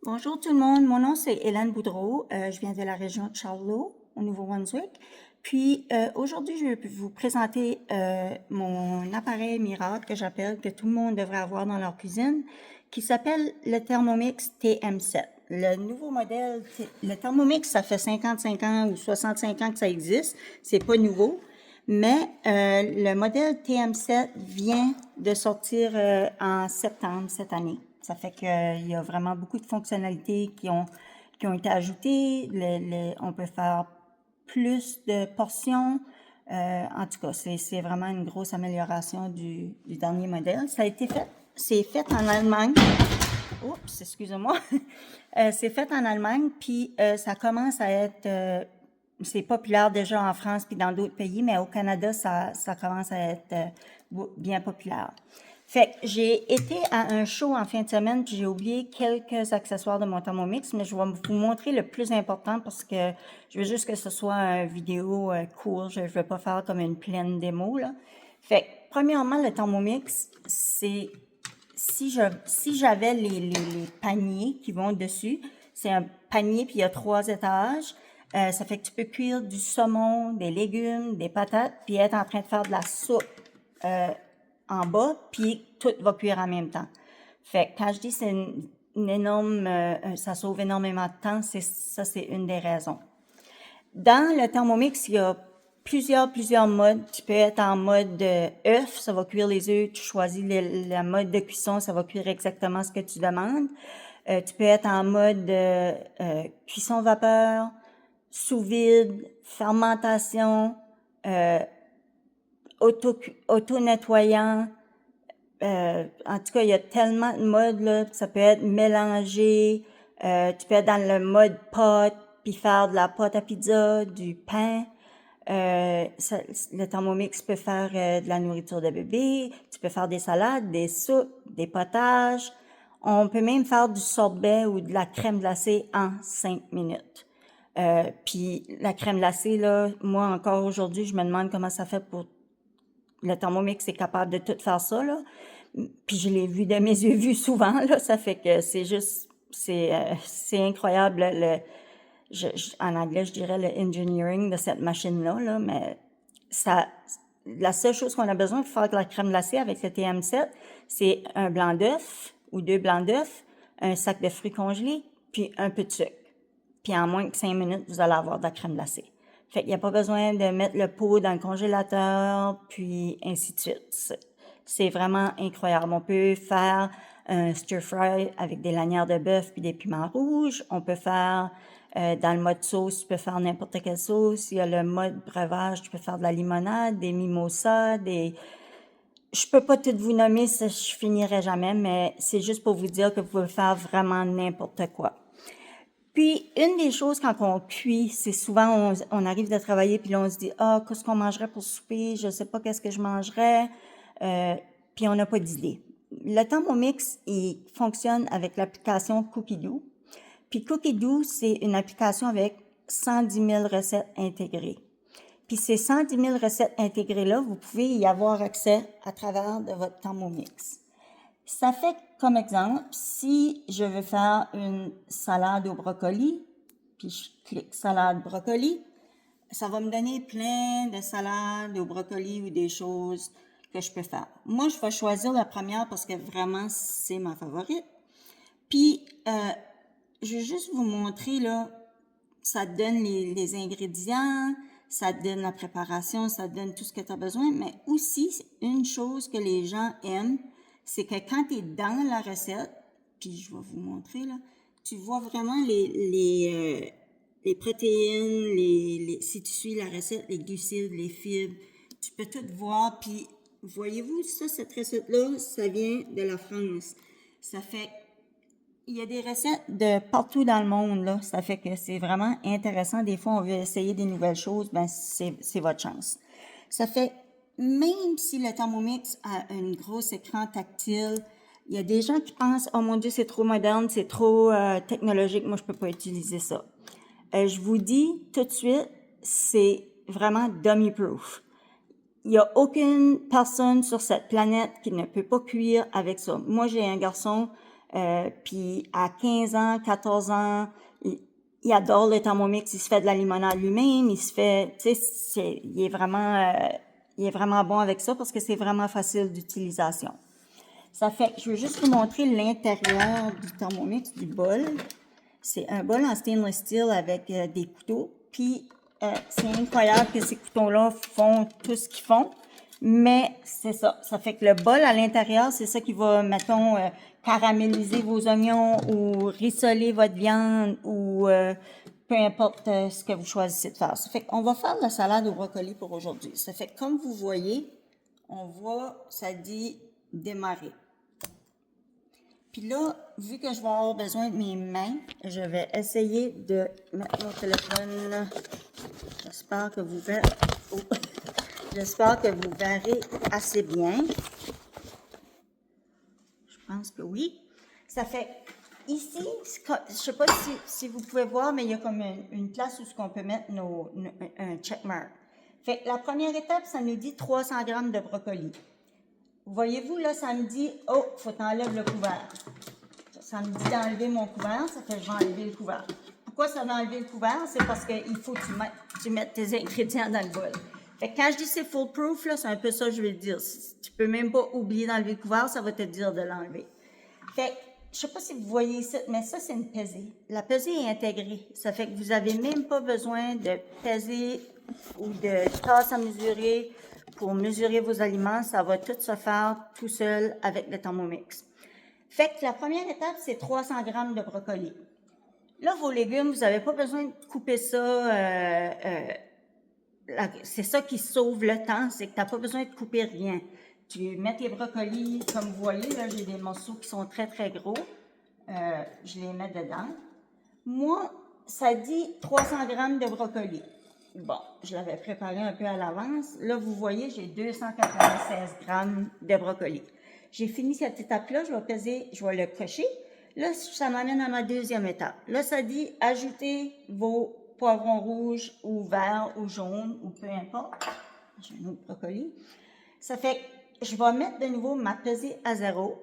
Bonjour tout le monde, mon nom c'est Hélène Boudreau, je viens de la région de Charlotte, au Nouveau-Brunswick. Puis aujourd'hui, je vais vous présenter mon appareil miracle que j'appelle, que tout le monde devrait avoir dans leur cuisine, qui s'appelle le Thermomix TM7. Le nouveau modèle, le Thermomix, ça fait 55 ans ou 65 ans que ça existe, c'est pas nouveau. Mais le modèle TM7 vient de sortir en septembre cette année. Ça fait qu'il y a vraiment beaucoup de fonctionnalités qui ont été ajoutées. On peut faire plus de portions. En tout cas, c'est vraiment une grosse amélioration du dernier modèle. C'est fait en Allemagne. Oups, excusez-moi. C'est fait en Allemagne, puis ça commence à être c'est populaire déjà en France puis dans d'autres pays, mais au Canada, ça commence à être bien populaire. Fait que j'ai été à un show en fin de semaine, puis j'ai oublié quelques accessoires de mon Thermomix, mais je vais vous montrer le plus important parce que je veux juste que ce soit une vidéo court. Je veux pas faire comme une pleine démo, là. Fait que, premièrement, le Thermomix, c'est si j'avais les paniers qui vont dessus, c'est un panier puis il y a 3 étages. Ça fait que tu peux cuire du saumon, des légumes, des patates, puis être en train de faire de la soupe en bas, puis tout va cuire en même temps. Fait que quand je dis c'est une énorme, ça sauve énormément de temps, c'est une des raisons. Dans le Thermomix, il y a plusieurs modes. Tu peux être en mode œuf, ça va cuire les œufs. Tu choisis le mode de cuisson, ça va cuire exactement ce que tu demandes. Tu peux être en mode cuisson vapeur, sous vide, fermentation, auto-nettoyant. En tout cas, il y a tellement de modes, là. Ça peut être mélangé. Tu peux être dans le mode pâte, puis faire de la pâte à pizza, du pain. Le Thermomix peut faire de la nourriture de bébé. Tu peux faire des salades, des soupes, des potages. On peut même faire du sorbet ou de la crème glacée en 5 minutes. Puis la crème glacée, là, moi encore aujourd'hui, je me demande comment ça fait pour le Thermomix est capable de tout faire ça, là. Puis je l'ai vu de mes yeux vus souvent, là. Ça fait que c'est juste, c'est incroyable, en anglais, je dirais le engineering de cette machine-là, là. Mais ça, la seule chose qu'on a besoin pour faire de la crème glacée avec le TM7, c'est un blanc d'œuf ou 2 blancs d'œuf, un sac de fruits congelés, puis un peu de sucre. Puis en moins que 5 minutes, vous allez avoir de la crème glacée. Fait qu'il n'y a pas besoin de mettre le pot dans le congélateur, puis ainsi de suite. C'est vraiment incroyable. On peut faire un stir-fry avec des lanières de bœuf puis des piments rouges. On peut faire, dans le mode sauce, tu peux faire n'importe quelle sauce. Il y a le mode breuvage, tu peux faire de la limonade, des mimosas, Je peux pas tout vous nommer, ça, je finirai jamais, mais c'est juste pour vous dire que vous pouvez faire vraiment n'importe quoi. Puis, une des choses quand on cuit, c'est souvent, on arrive de travailler, puis là, on se dit, ah, qu'est-ce qu'on mangerait pour souper? Je sais pas qu'est-ce que je mangerais. Puis on n'a pas d'idée. Le Thermomix, il fonctionne avec l'application Cookie-Doo. Puis Cookie-Doo, c'est une application avec 110 000 recettes intégrées. Puis ces 110 000 recettes intégrées-là, vous pouvez y avoir accès à travers de votre Thermomix. Ça fait comme exemple, si je veux faire une salade au brocoli, puis je clique salade brocoli, ça va me donner plein de salades au brocoli ou des choses que je peux faire. Moi, je vais choisir la première parce que vraiment, c'est ma favorite. Puis, je vais juste vous montrer, là, ça te donne les ingrédients, ça te donne la préparation, ça te donne tout ce que tu as besoin, mais aussi, une chose que les gens aiment, c'est que quand tu es dans la recette, puis je vais vous montrer, là, tu vois vraiment les protéines, si tu suis la recette, les glucides, les fibres, tu peux tout voir, puis voyez-vous, ça, cette recette-là, ça vient de la France. Ça fait il y a des recettes de partout dans le monde, là. Ça fait que c'est vraiment intéressant. Des fois, on veut essayer des nouvelles choses, ben c'est votre chance. Ça fait, même si le Thermomix a un gros écran tactile, il y a des gens qui pensent, oh mon Dieu, c'est trop moderne, c'est trop technologique, moi je peux pas utiliser ça. Je vous dis tout de suite, c'est vraiment dummy-proof. Il n'y a aucune personne sur cette planète qui ne peut pas cuire avec ça. Moi, j'ai un garçon, Puis à 15 ans, 14 ans, il adore le Thermomix, il se fait de la limonade lui-même, il se fait, tu sais, il est vraiment bon avec ça parce que c'est vraiment facile d'utilisation. Ça fait, je veux juste vous montrer l'intérieur du Thermomix, du bol. C'est un bol en stainless steel avec des couteaux. Puis, c'est incroyable que ces couteaux-là font tout ce qu'ils font. Mais c'est ça. Ça fait que le bol à l'intérieur, c'est ça qui va, mettons, caraméliser vos oignons ou rissoler votre viande ou peu importe ce que vous choisissez de faire. Ça fait qu'on va faire de la salade au brocoli pour aujourd'hui. Ça fait que comme vous voyez, on voit, ça dit démarrer. Puis là, vu que je vais avoir besoin de mes mains, je vais essayer de mettre mon téléphone. J'espère que vous verrez. Oh. J'espère que vous verrez assez bien. Je pense que oui. Ça fait ici, je ne sais pas si vous pouvez voir, mais il y a comme une place où on peut mettre un checkmark. Fait la première étape, ça nous dit 300 grammes de brocoli. Voyez-vous, là, ça me dit, oh, il faut t'enlèver le couvert. Ça me dit d'enlever mon couvert, ça fait que je vais enlever le couvert. Pourquoi ça va enlever le couvert? C'est parce qu'il faut que tu mettes tes ingrédients dans le bol. Fait que quand je dis c'est foolproof, là, c'est un peu ça que je vais te dire. Tu peux même pas oublier d'enlever le couvert, ça va te dire de l'enlever. Fait que, je sais pas si vous voyez ça, mais ça, c'est une pesée. La pesée est intégrée. Ça fait que vous avez même pas besoin de peser ou de tasse à mesurer pour mesurer vos aliments. Ça va tout se faire tout seul avec le Thermomix. Fait que la première étape, c'est 300 grammes de brocoli. Là, vos légumes, vous n'avez pas besoin de couper ça. C'est ça qui sauve le temps, c'est que tu n'as pas besoin de couper rien. Tu mets tes brocolis, comme vous voyez, là, j'ai des morceaux qui sont très, très gros. Je les mets dedans. Moi, ça dit 300 grammes de brocoli. Bon, je l'avais préparé un peu à l'avance. Là, vous voyez, j'ai 296 grammes de brocoli. J'ai fini cette étape-là, je vais peser, je vais le cocher. Là, ça m'amène à ma deuxième étape. Là, ça dit ajouter vos poivrons rouges ou verts ou jaunes ou peu importe. J'ai un autre brocoli. Ça fait que je vais mettre de nouveau ma pesée à 0.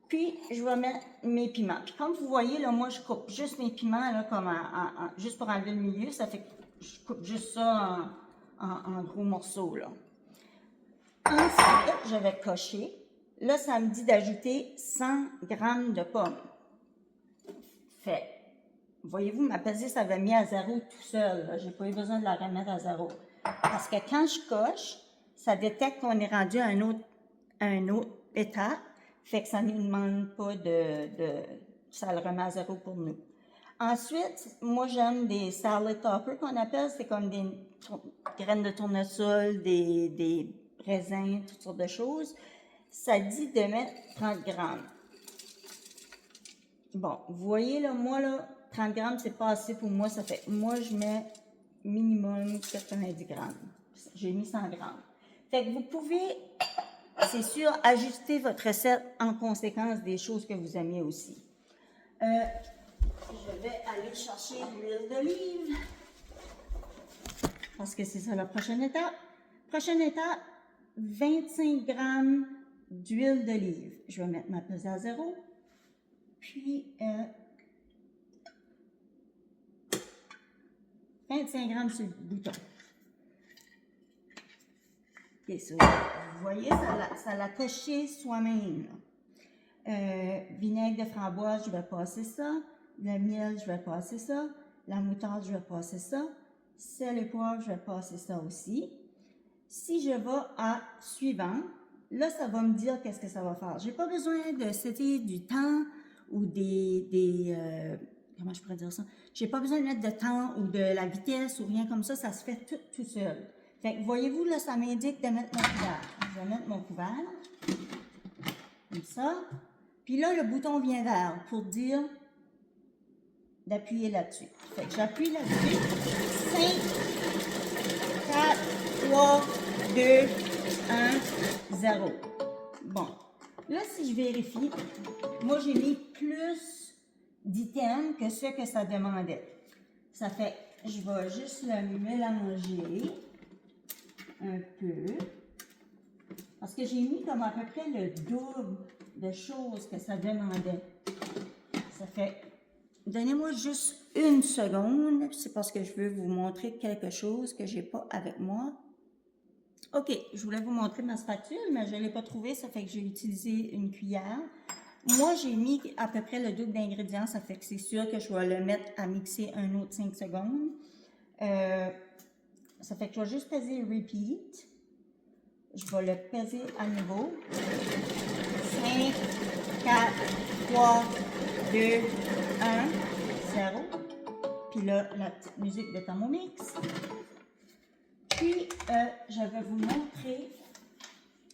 Puis, je vais mettre mes piments. Puis, comme vous voyez, là, moi, je coupe juste mes piments, là, comme juste pour enlever le milieu. Ça fait que je coupe juste ça en gros morceaux, là. Ensuite, je vais cocher. Là, ça me dit d'ajouter 100 grammes de pommes. Fait, voyez-vous, ma pesée, ça va mis à 0 tout seul. Je n'ai pas eu besoin de la remettre à 0. Parce que quand je coche, ça détecte qu'on est rendu à un autre étape. Fait que ça ne nous demande pas ça le remet à 0 pour nous. Ensuite, moi, j'aime des salad toppers qu'on appelle. C'est comme des graines de tournesol, des raisins, toutes sortes de choses. Ça dit de mettre 30 grammes. Bon, vous voyez, là, moi, là, 30 grammes, c'est pas assez pour moi. Ça fait, moi, je mets minimum 90 grammes. J'ai mis 100 grammes. Fait que vous pouvez, c'est sûr, ajuster votre recette en conséquence des choses que vous aimez aussi. Je vais aller chercher l'huile d'olive. Parce que c'est ça la prochaine étape. Prochaine étape, 25 grammes d'huile d'olive. Je vais mettre ma pesée à 0. Puis, 25 grammes sur le bouton. Okay, so, vous voyez, ça l'a coché soi-même. Vinaigre de framboise, je vais passer ça. Le miel, je vais passer ça. La moutarde, je vais passer ça. Sel et poivre, je vais passer ça aussi. Si je vais à suivant, là, ça va me dire qu'est-ce que ça va faire. Je n'ai pas besoin de setter du temps ou comment je pourrais dire ça? Je n'ai pas besoin de mettre de temps ou de la vitesse ou rien comme ça. Ça se fait tout seul. Fait que voyez-vous, là, ça m'indique de mettre mon couvert. Je vais mettre mon couvert. Comme ça. Puis là, le bouton vient vert pour dire d'appuyer là-dessus. Fait que j'appuie là-dessus. 5, 4, 3, 2, 1, 0. Bon. Là, si je vérifie, moi, j'ai mis plus d'items que ce que ça demandait. Ça fait, je vais juste le mélanger un peu. Parce que j'ai mis comme à peu près le double de choses que ça demandait. Ça fait... Donnez-moi juste une seconde, c'est parce que je veux vous montrer quelque chose que j'ai pas avec moi. OK, je voulais vous montrer ma spatule, mais je ne l'ai pas trouvée, ça fait que j'ai utilisé une cuillère. Moi, j'ai mis à peu près le double d'ingrédients, ça fait que c'est sûr que je vais le mettre à mixer un autre 5 secondes. Ça fait que je vais juste peser repeat. Je vais le peser à nouveau. 5, 4, 3, 2, 1, 0. Puis là, la petite musique de Thermomix. Puis, je vais vous montrer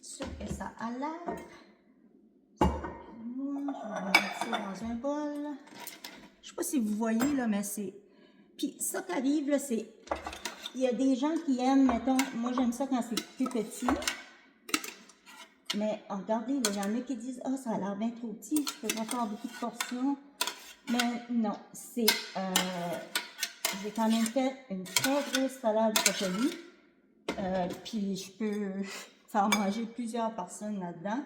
ce que ça a l'air. Moi, je vais mettre ça dans un bol. Je sais pas si vous voyez, là, mais c'est... Puis ça qui arrive, là, c'est... Il y a des gens qui aiment, mettons... Moi, j'aime ça quand c'est plus petit. Mais regardez, il y en a qui disent « Ah, ça a l'air bien trop petit, je peux pas faire beaucoup de portions. » Mais non, c'est... j'ai quand même fait une très grosse salade de brocoli. Puis je peux faire manger plusieurs personnes là-dedans.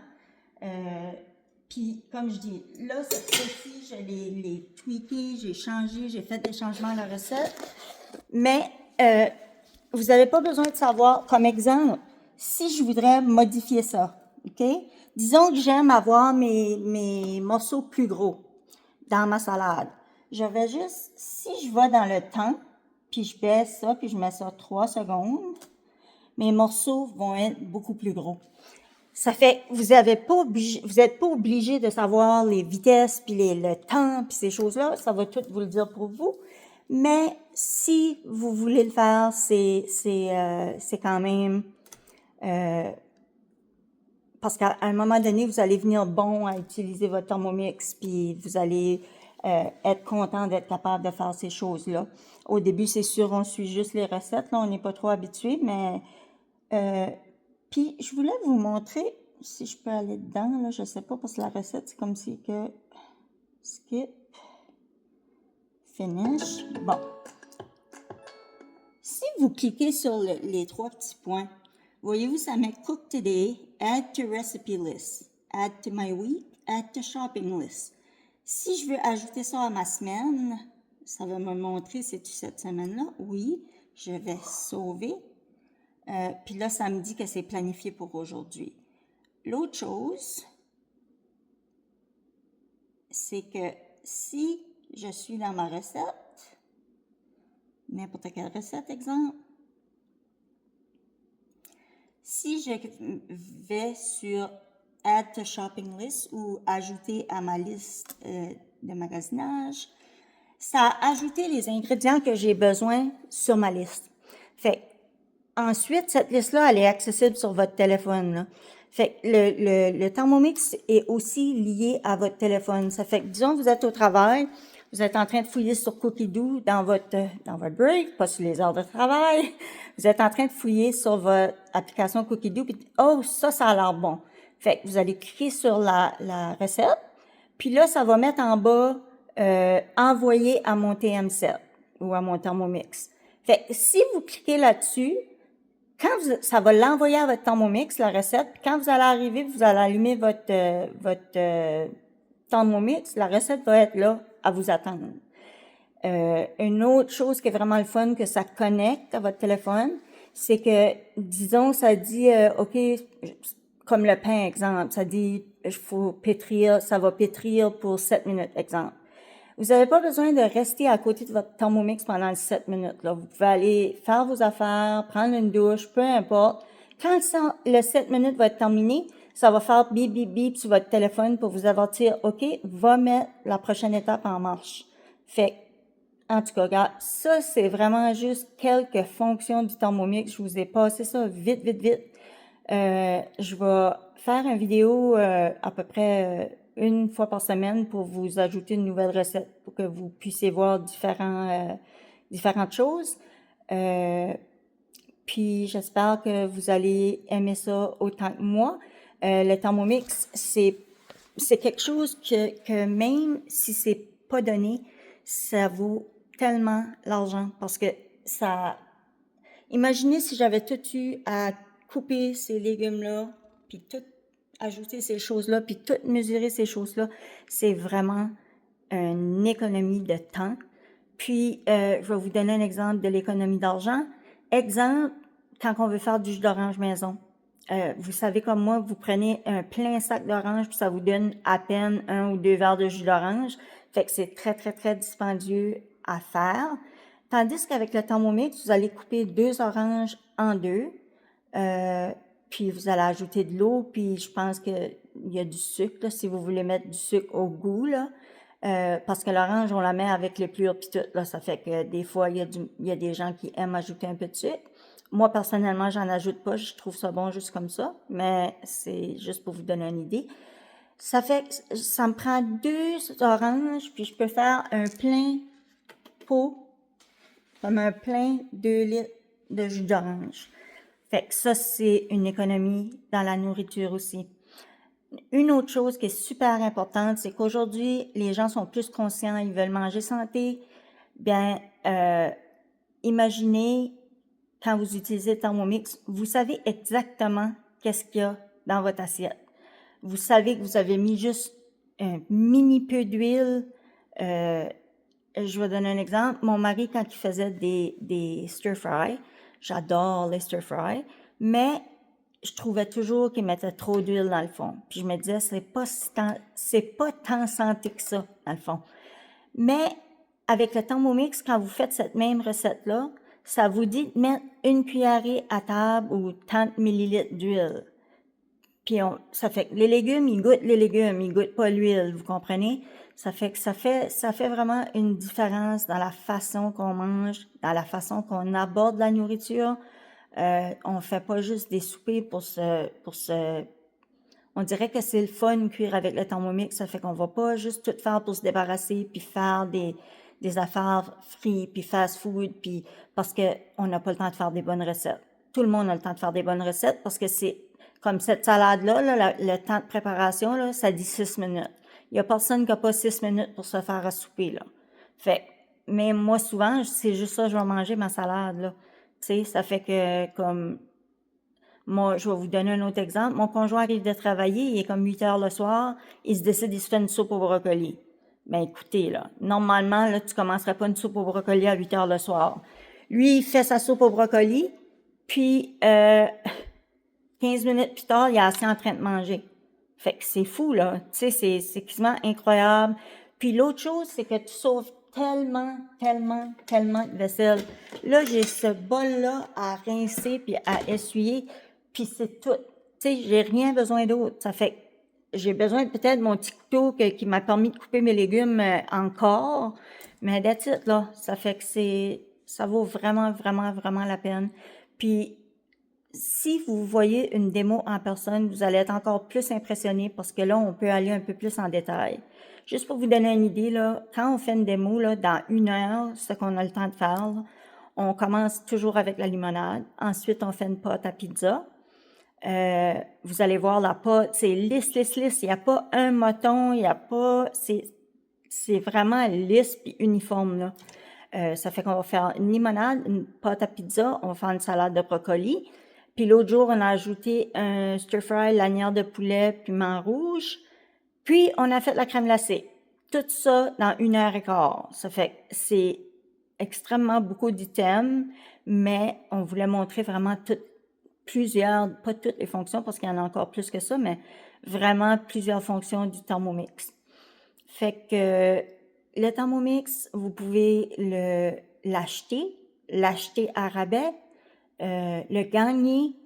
Puis comme je dis, là, cette fois-ci, je l'ai tweaké, j'ai changé, j'ai fait des changements à la recette. Mais vous n'avez pas besoin de savoir, comme exemple, si je voudrais modifier ça, OK? Disons que j'aime avoir mes morceaux plus gros dans ma salade. Je vais juste, si je vais dans le temps, puis je baisse ça, puis je mets ça 3 secondes, mes morceaux vont être beaucoup plus gros. Ça fait que vous n'êtes pas obligé de savoir les vitesses, puis le temps, puis ces choses-là. Ça va tout vous le dire pour vous. Mais si vous voulez le faire, c'est quand même... parce qu'à un moment donné, vous allez venir bon à utiliser votre Thermomix, puis vous allez être content d'être capable de faire ces choses-là. Au début, c'est sûr, on suit juste les recettes, là, on n'est pas trop habitué, mais... puis, je voulais vous montrer, si je peux aller dedans, là, je sais pas, parce que la recette, c'est comme si que... Skip. Finish. Bon. Si vous cliquez sur les 3 petits points, voyez-vous, ça met Cook Today, Add to Recipe List, Add to My Week, Add to Shopping List. Si je veux ajouter ça à ma semaine, ça va me montrer, c'est-tu cette semaine-là? Oui. Je vais sauver. Puis là, ça me dit que c'est planifié pour aujourd'hui. L'autre chose, c'est que si je suis dans ma recette, n'importe quelle recette, exemple, si je vais sur Add to Shopping List ou Ajouter à ma liste de magasinage, ça a ajouté les ingrédients que j'ai besoin sur ma liste. Fait ensuite, cette liste-là, elle est accessible sur votre téléphone, là. Fait que le Thermomix est aussi lié à votre téléphone. Ça fait que, disons, vous êtes au travail, vous êtes en train de fouiller sur Cookie-Doo dans votre break, pas sur les heures de travail. Vous êtes en train de fouiller sur votre application Cookie-Doo, puis oh, ça a l'air bon. Fait que vous allez cliquer sur la recette, puis là, ça va mettre en bas envoyer à mon TM7 ou à mon Thermomix. Fait que si vous cliquez là-dessus, ça va l'envoyer à votre Thermomix, la recette. Puis quand vous allez arriver, vous allez allumer votre Thermomix, la recette va être là à vous attendre. Une autre chose qui est vraiment le fun, que ça connecte à votre téléphone, c'est que, disons, ça dit, OK, comme le pain, exemple, ça dit, il faut pétrir, ça va pétrir pour 7 minutes, exemple. Vous n'avez pas besoin de rester à côté de votre Thermomix pendant 7 minutes. Là. Vous pouvez aller faire vos affaires, prendre une douche, peu importe. Quand le 7 minutes va être terminé, ça va faire bip, bip, bip sur votre téléphone pour vous avertir, OK, va mettre la prochaine étape en marche. Fait en tout cas, regarde, ça, c'est vraiment juste quelques fonctions du Thermomix. Je vous ai passé ça vite, vite, vite. Je vais faire une vidéo à peu près une fois par semaine pour vous ajouter une nouvelle recette pour que vous puissiez voir différentes choses. Puis j'espère que vous allez aimer ça autant que moi. Le Thermomix, c'est quelque chose que même si c'est pas donné, ça vaut tellement l'argent parce que ça... Imaginez si j'avais tout eu à couper ces légumes-là, puis tout ajouter ces choses-là, puis tout mesurer ces choses-là. C'est vraiment une économie de temps. Puis, je vais vous donner un exemple de l'économie d'argent. Exemple, quand on veut faire du jus d'orange maison. Vous savez comme moi, vous prenez un plein sac d'orange, puis ça vous donne à peine 1 ou 2 verres de jus d'orange. Fait que c'est très, très, très dispendieux à faire. Tandis qu'avec le Thermomix, vous allez couper 2 oranges en deux, puis vous allez ajouter de l'eau, puis je pense qu'il y a du sucre, là, si vous voulez mettre du sucre au goût, là. Parce que l'orange, on la met avec le plur puis tout, là, ça fait que des fois, il y a des gens qui aiment ajouter un peu de sucre. Moi, personnellement, j'en ajoute pas, je trouve ça bon juste comme ça, mais c'est juste pour vous donner une idée. Ça fait que ça me prend 2 oranges, puis je peux faire un plein pot, comme un plein 2 litres de jus d'orange. Fait que ça, c'est une économie dans la nourriture aussi. Une autre chose qui est super importante, c'est qu'aujourd'hui, les gens sont plus conscients, ils veulent manger santé. Bien, imaginez quand vous utilisez le Thermomix, vous savez exactement qu'est-ce qu'il y a dans votre assiette. Vous savez que vous avez mis juste un mini peu d'huile. Je vais donner un exemple. Mon mari, quand il faisait des stir-fry, j'adore les stir-fry, mais je trouvais toujours qu'il mettait trop d'huile dans le fond. Puis je me disais, c'est pas tant santé que ça, dans le fond. Mais avec le Thermomix, quand vous faites cette même recette-là, ça vous dit de mettre une cuillerée à table ou 30 millilitres d'huile. Puis ça fait que les légumes, ils goûtent les légumes, ils goûtent pas l'huile, vous comprenez? Ça fait que ça fait vraiment une différence dans la façon qu'on mange, dans la façon qu'on aborde la nourriture. On fait pas juste des soupers on dirait que c'est le fun cuire avec le Thermomix, ça fait qu'on va pas juste tout faire pour se débarrasser puis faire des affaires frites puis fast food puis parce que on n'a pas le temps de faire des bonnes recettes. Tout le monde a le temps de faire des bonnes recettes parce que c'est comme cette salade-là, là, le temps de préparation, là, ça dit 6 minutes. Il y a personne qui a pas 6 minutes pour se faire à souper, là. Fait, mais moi, souvent, c'est juste ça, je vais manger ma salade, là. Tu sais, ça fait que, comme, moi, je vais vous donner un autre exemple. Mon conjoint arrive de travailler, il est comme 8 heures le soir, il se décide, il se fait une soupe au brocoli. Ben, écoutez, là, normalement, là, tu commencerais pas une soupe au brocoli à 8 heures le soir. Lui, il fait sa soupe au brocoli, puis, 15 minutes plus tard, il est assis en train de manger. Fait que c'est fou, là. Tu sais, c'est quasiment incroyable. Puis l'autre chose, c'est que tu sauves tellement, tellement, tellement de vaisselle. Là, j'ai ce bol-là à rincer puis à essuyer, puis c'est tout. Tu sais, j'ai rien besoin d'autre. Ça fait que j'ai besoin peut-être de mon petit couteau qui m'a permis de couper mes légumes encore, mais that's it, là. Ça fait que ça vaut vraiment, vraiment, vraiment la peine. Puis si vous voyez une démo en personne, vous allez être encore plus impressionné parce que là, on peut aller un peu plus en détail. Juste pour vous donner une idée, là, quand on fait une démo, là, dans 1 heure, ce qu'on a le temps de faire, là, on commence toujours avec la limonade. Ensuite, on fait une pâte à pizza. Vous allez voir la pâte, c'est lisse, lisse, lisse. Il n'y a pas un moton, il n'y a pas... C'est vraiment lisse puis uniforme, là. Ça fait qu'on va faire une limonade, une pâte à pizza, on va faire une salade de brocoli. Puis l'autre jour, on a ajouté un stir-fry, lanière de poulet, piment rouge. Puis, on a fait la crème glacée. Tout ça dans 1 heure et quart. Ça fait que c'est extrêmement beaucoup d'items, mais on voulait montrer vraiment pas toutes les fonctions, parce qu'il y en a encore plus que ça, mais vraiment plusieurs fonctions du Thermomix. Fait que le Thermomix, vous pouvez l'acheter à rabais, le gagner.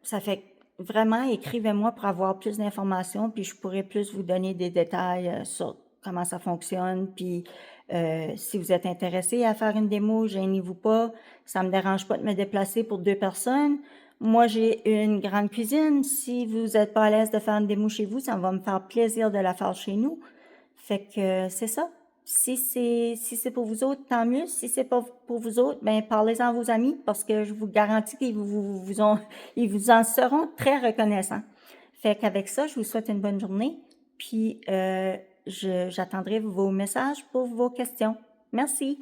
Ça fait que vraiment, écrivez-moi pour avoir plus d'informations, puis je pourrais plus vous donner des détails sur comment ça fonctionne. Puis si vous êtes intéressé à faire une démo, gênez-vous pas. Ça me dérange pas de me déplacer pour 2 personnes. Moi, j'ai une grande cuisine. Si vous êtes pas à l'aise de faire une démo chez vous, ça va me faire plaisir de la faire chez nous. Fait que c'est ça. Si c'est pour vous autres, tant mieux. Si c'est pas pour vous autres, ben parlez-en à vos amis parce que je vous garantis ils vous en seront très reconnaissants. Fait qu'avec ça, je vous souhaite une bonne journée. Puis j'attendrai vos messages pour vos questions. Merci.